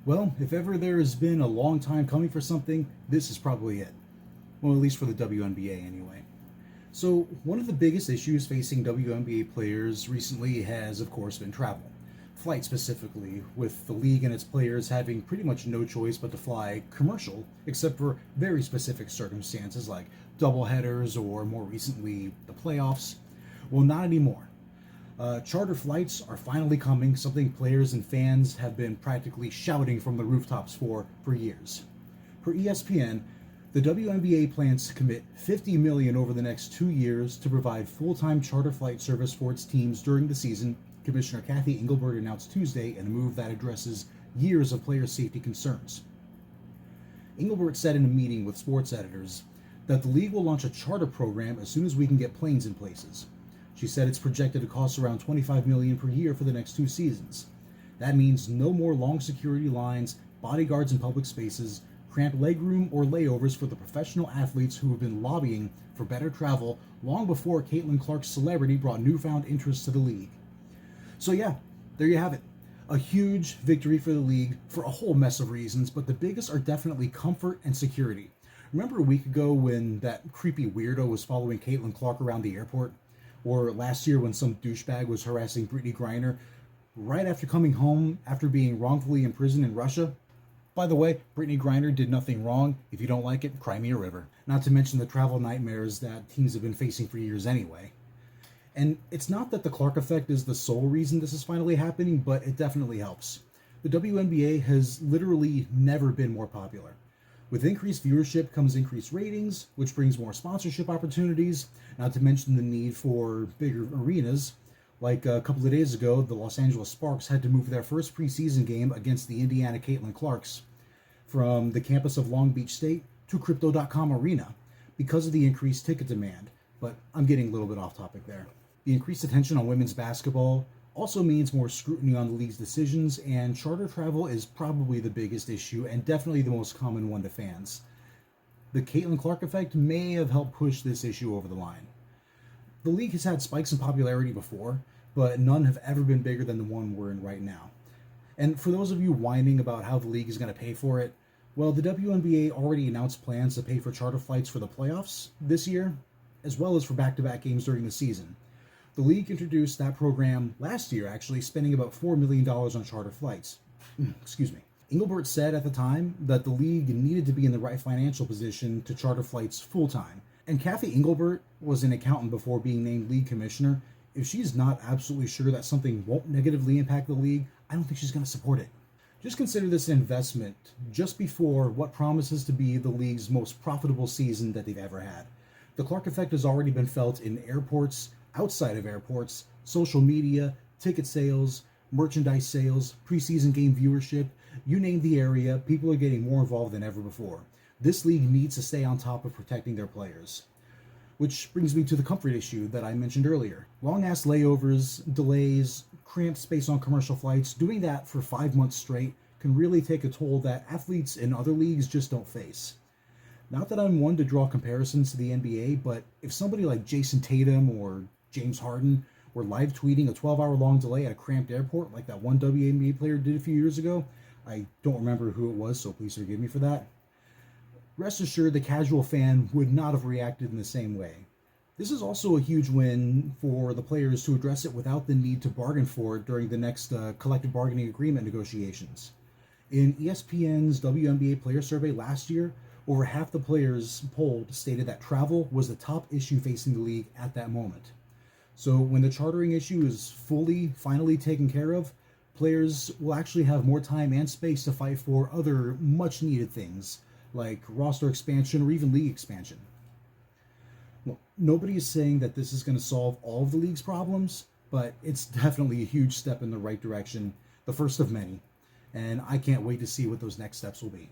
Well, if ever there has been a long time coming for something, this is probably it. Well, at least for the WNBA anyway. So, one of the biggest issues facing WNBA players recently has, of course, been travel. Flight specifically, with the league and its players having pretty much no choice but to fly commercial, except for very specific circumstances like doubleheaders or more recently the playoffs. Well, not anymore. Charter flights are finally coming, something players and fans have been practically shouting from the rooftops for years. Per ESPN, the WNBA plans to commit $50 million over the next 2 years to provide full-time charter flight service for its teams during the season, Commissioner Kathy Engelbert announced Tuesday in a move that addresses years of player safety concerns. Engelbert said in a meeting with sports editors that the league will launch a charter program as soon as we can get planes in places. She said it's projected to cost around $25 million per year for the next 2 seasons. That means no more long security lines, bodyguards in public spaces, cramped legroom, or layovers for the professional athletes who have been lobbying for better travel long before Caitlin Clark's celebrity brought newfound interest to the league. So yeah, there you have it. A huge victory for the league for a whole mess of reasons, but the biggest are definitely comfort and security. Remember a week ago when that creepy weirdo was following Caitlin Clark around the airport? Or last year when some douchebag was harassing Brittany Griner right after coming home after being wrongfully imprisoned in Russia? By the way, Brittany Griner did nothing wrong. If you don't like it, cry me a river. Not to mention the travel nightmares that teams have been facing for years anyway. And it's not that the Clark effect is the sole reason this is finally happening, but it definitely helps. The WNBA has literally never been more popular. With increased viewership comes increased ratings, which brings more sponsorship opportunities, not to mention the need for bigger arenas. Like a couple of days ago, the Los Angeles Sparks had to move their first preseason game against the Indiana Caitlin Clarks from the campus of Long Beach State to Crypto.com Arena because of the increased ticket demand. But I'm getting a little bit off topic there. The increased attention on women's basketball also means more scrutiny on the league's decisions, and charter travel is probably the biggest issue and definitely the most common one to fans. The Caitlin Clark effect may have helped push this issue over the line. The league has had spikes in popularity before, but none have ever been bigger than the one we're in right now. And for those of you whining about how the league is going to pay for it, well, the WNBA already announced plans to pay for charter flights for the playoffs this year, as well as for back-to-back games during the season. The league introduced that program last year, actually, spending about $4 million on charter flights. Excuse me. Engelbert said at the time that the league needed to be in the right financial position to charter flights full-time. And Kathy Engelbert was an accountant before being named league commissioner. If she's not absolutely sure that something won't negatively impact the league, I don't think she's going to support it. Just consider this an investment just before what promises to be the league's most profitable season that they've ever had. The Clark effect has already been felt in airports, outside of airports, social media, ticket sales, merchandise sales, preseason game viewership. You name the area, people are getting more involved than ever before. This league needs to stay on top of protecting their players. Which brings me to the comfort issue that I mentioned earlier. Long-ass layovers, delays, cramped space on commercial flights, doing that for 5 months straight can really take a toll that athletes in other leagues just don't face. Not that I'm one to draw comparisons to the NBA, but if somebody like Jason Tatum or James Harden were live tweeting a 12-hour long delay at a cramped airport like that one WNBA player did a few years ago, I don't remember who it was, so please forgive me for that. Rest assured the casual fan would not have reacted in the same way. This is also a huge win for the players to address it without the need to bargain for it during the next collective bargaining agreement negotiations. In ESPN's WNBA player survey last year, over half the players polled stated that travel was the top issue facing the league at that moment. So when the chartering issue is finally taken care of, players will actually have more time and space to fight for other much needed things, like roster expansion or even league expansion. Well, nobody is saying that this is going to solve all of the league's problems, but it's definitely a huge step in the right direction, the first of many, and I can't wait to see what those next steps will be.